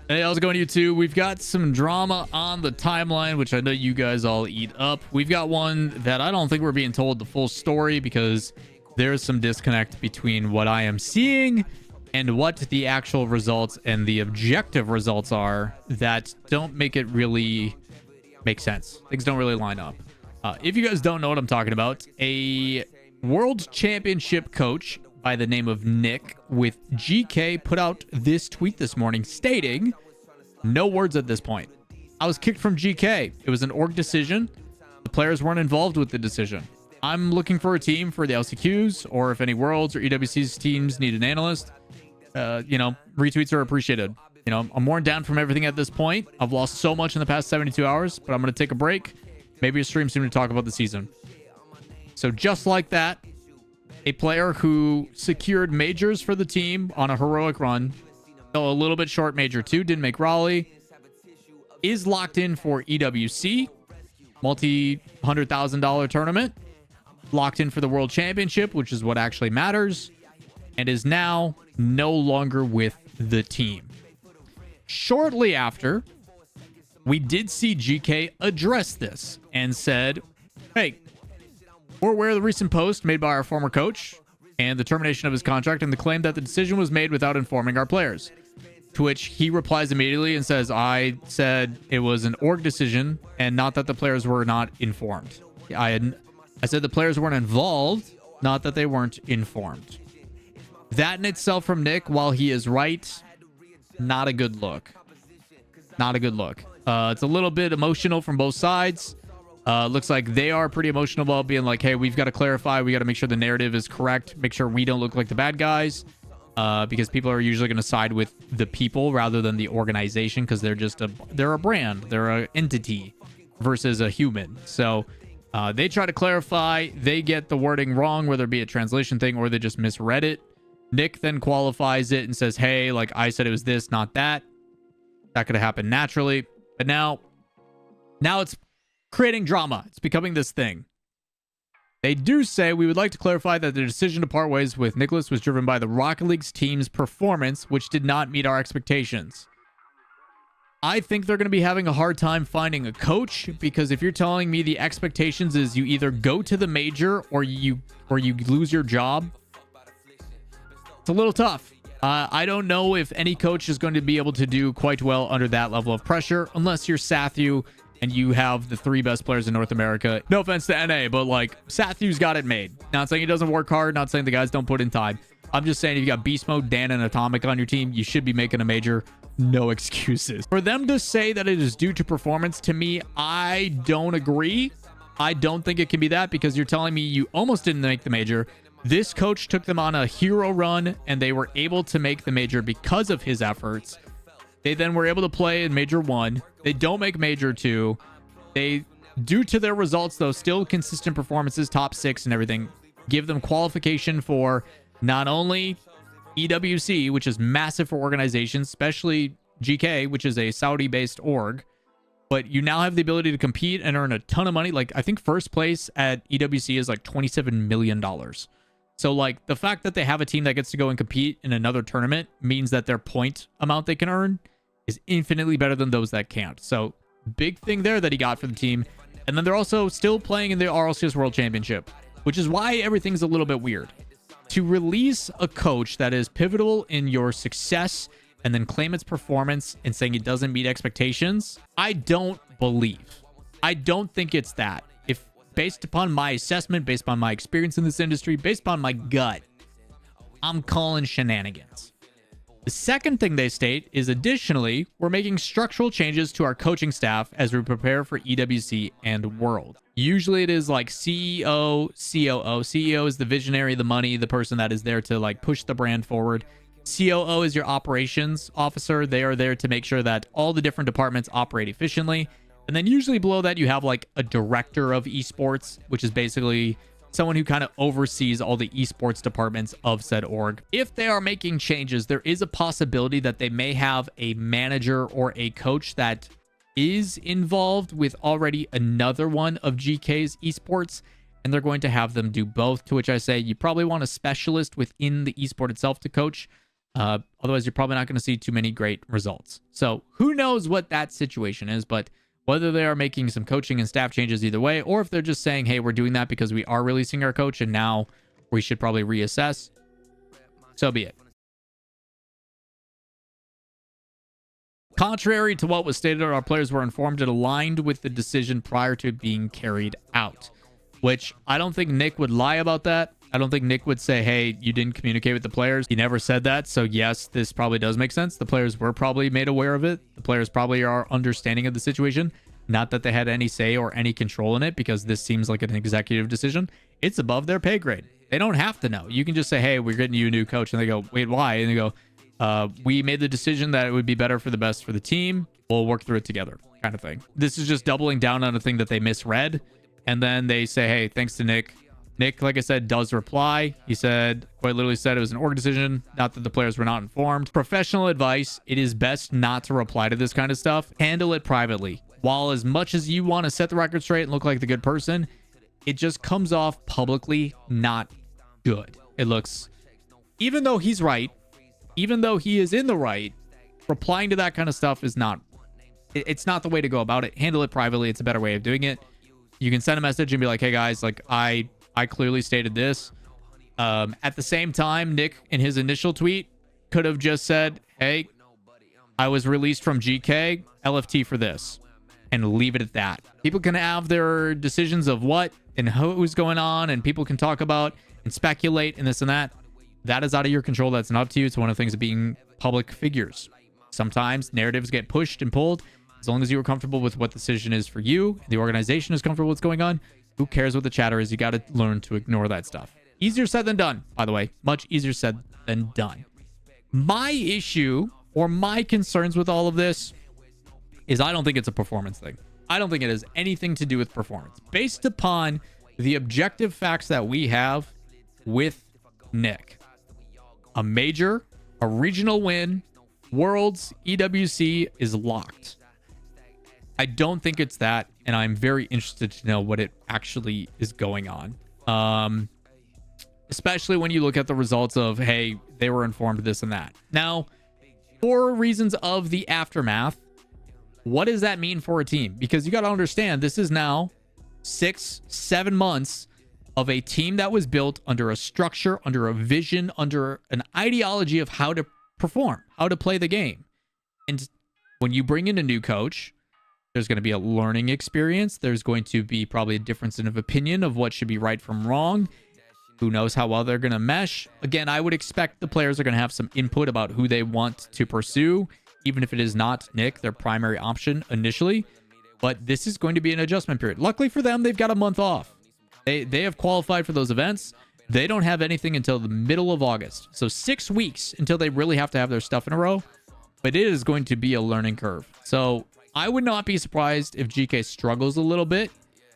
Hey, how's it going, YouTube? We've got some drama on the timeline, which I know you guys all eat up. We've got one that I don't think we're being told the full story because there's some disconnect between what I am seeing and what the actual results and the objective results are that don't make it really make sense. Things don't really line up. If you guys don't know what I'm talking about, a world championship coach by the name of Nick with Geekay put out this tweet this morning stating, no words at this point. I was kicked from Geekay. It was an org decision. The players weren't involved with the decision. I'm looking for a team for the LCQs, or if any Worlds or EWC's teams need an analyst. Retweets are appreciated. I'm worn down from everything at this point. I've lost so much in the past 72 hours, but I'm going to take a break. Maybe a stream soon to talk about the season. So just like that, a player who secured majors for the team on a heroic run, fell a little bit short major 2, didn't make Raleigh, is locked in for EWC, multi-$100,000 tournament, locked in for the World Championship, which is what actually matters, and is now no longer with the team. Shortly after, we did see GK address this and said, hey, we're aware of the recent post made by our former coach and the termination of his contract and the claim that the decision was made without informing our players. To which he replies immediately and says, I said it was an org decision and not that the players were not informed. I said the players weren't involved, not that they weren't informed. That in itself from Nick, while he is right, not a good look. Not a good look. It's a little bit emotional from both sides. Looks like they are pretty emotional about being like, hey, we've got to clarify. We got to make sure the narrative is correct. Make sure we don't look like the bad guys. Because people are usually going to side with the people rather than the organization because they're a brand. They're an entity versus a human. So they try to clarify. They get the wording wrong, whether it be a translation thing or they just misread it. Nick then qualifies it and says, hey, like I said, it was this, not that. That could have happened naturally. But now it's creating drama. It's becoming this thing. They do say, we would like to clarify that the decision to part ways with Nicholas was driven by the Rocket League's team's performance, which did not meet our expectations. I think they're going to be having a hard time finding a coach because if you're telling me the expectations is you either go to the major or you lose your job, it's a little tough. I don't know if any coach is going to be able to do quite well under that level of pressure unless you're Sathu and you have the 3 best players in North America. No offense to NA, but like Sathu's got it made. Not saying he doesn't work hard, not saying the guys don't put in time. I'm just saying if you got Beast Mode, Dan, and Atomic on your team, you should be making a major. No excuses. For them to say that it is due to performance, to me, I don't agree. I don't think it can be that because you're telling me you almost didn't make the major. This coach took them on a hero run and they were able to make the major because of his efforts. They then were able to play in Major 1. They don't make Major 2. They, due to their results, though, still consistent performances, top 6 and everything, give them qualification for not only EWC, which is massive for organizations, especially GK, which is a Saudi-based org, but you now have the ability to compete and earn a ton of money. Like, I think first place at EWC is like $27 million. So, like, the fact that they have a team that gets to go and compete in another tournament means that their point amount they can earn is infinitely better than those that can't. So, big thing there that he got for the team. And then they're also still playing in the RLCS World Championship, which is why everything's a little bit weird. To release a coach that is pivotal in your success and then claim its performance and saying it doesn't meet expectations, I don't believe. I don't think it's that. If based upon my assessment, based upon my experience in this industry, based upon my gut, I'm calling shenanigans. The second thing they state is additionally, we're making structural changes to our coaching staff as we prepare for EWC and World. Usually it is like CEO, COO. CEO is the visionary, the money, the person that is there to like push the brand forward. COO is your operations officer. They are there to make sure that all the different departments operate efficiently. And then usually below that, you have like a director of esports, which is basically someone who kind of oversees all the esports departments of said org. If they are making changes, there is a possibility that they may have a manager or a coach that is involved with already another one of GK's esports, and they're going to have them do both, to which I say you probably want a specialist within the esport itself to coach. Otherwise, you're probably not going to see too many great results. So who knows what that situation is, but whether they are making some coaching and staff changes either way, or if they're just saying, hey, we're doing that because we are releasing our coach and now we should probably reassess, so be it. Contrary to what was stated, our players were informed and aligned with the decision prior to being carried out, which I don't think Nick would lie about that. I don't think Nick would say, hey, you didn't communicate with the players. He never said that. So yes, this probably does make sense. The players were probably made aware of it. The players probably are understanding of the situation. Not that they had any say or any control in it, because this seems like an executive decision. It's above their pay grade. They don't have to know. You can just say, hey, we're getting you a new coach. And they go, wait, why? And they go, we made the decision that it would be better for the best for the team. We'll work through it together, kind of thing. This is just doubling down on a thing that they misread. And then they say, hey, thanks to Nick. Nick, like I said, does reply. He said, quite literally said it was an org decision, not that the players were not informed. Professional advice, it is best not to reply to this kind of stuff. Handle it privately. While as much as you want to set the record straight and look like the good person, it just comes off publicly not good. It looks, even though he's right, even though he is in the right, replying to that kind of stuff is not, it's not the way to go about it. Handle it privately. It's a better way of doing it. You can send a message and be like, hey guys, like I clearly stated this. At the same time, Nick, in his initial tweet, could have just said, hey, I was released from GK, LFT for this, and leave it at that. People can have their decisions of what and who's going on, and people can talk about and speculate and this and that. That is out of your control. That's not up to you. It's one of the things of being public figures. Sometimes narratives get pushed and pulled. As long as you are comfortable with what the decision is for you, the organization is comfortable with what's going on, who cares what the chatter is? You got to learn to ignore that stuff. Easier said than done, by the way. Much easier said than done. My issue or my concerns with all of this is I don't think it's a performance thing. I don't think it has anything to do with performance. Based upon the objective facts that we have with Nick, a major, a regional win, Worlds, EWC is locked. I don't think it's that, and I'm very interested to know what it actually is going on. Especially when you look at the results of, hey, they were informed of this and that. Now, for reasons of the aftermath, what does that mean for a team? Because you got to understand, this is now 6-7 months of a team that was built under a structure, under a vision, under an ideology of how to perform, how to play the game. And when you bring in a new coach, there's going to be a learning experience. There's going to be probably a difference in opinion of what should be right from wrong. Who knows how well they're going to mesh. Again, I would expect the players are going to have some input about who they want to pursue, even if it is not Nick, their primary option initially. But this is going to be an adjustment period. Luckily for them, they've got a month off. They have qualified for those events. They don't have anything until the middle of August. So 6 weeks until they really have to have their stuff in a row. But it is going to be a learning curve. So I would not be surprised if GK struggles a little bit,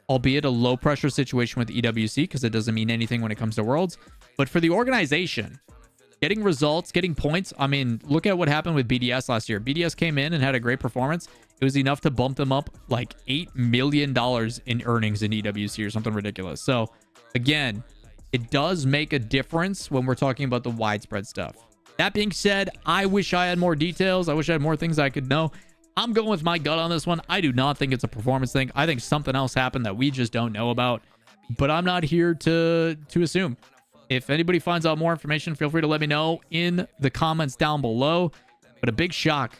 albeit a low pressure situation with EWC, because it doesn't mean anything when it comes to Worlds. But for the organization, getting results, getting points. I mean, look at what happened with BDS last year. BDS came in and had a great performance. It was enough to bump them up like $8 million in earnings in EWC or something ridiculous. So again, it does make a difference when we're talking about the widespread stuff. That being said, I wish I had more details. I wish I had more things I could know. I'm going with my gut on this one. I do not think it's a performance thing. I think something else happened that we just don't know about. But I'm not here to assume. If anybody finds out more information, feel free to let me know in the comments down below. But a big shock.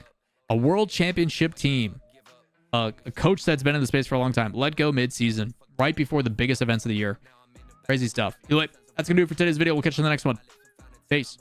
A world championship team. A coach that's been in the space for a long time. Let go mid-season. Right before the biggest events of the year. Crazy stuff. Anyway, that's going to do it for today's video. We'll catch you in the next one. Peace.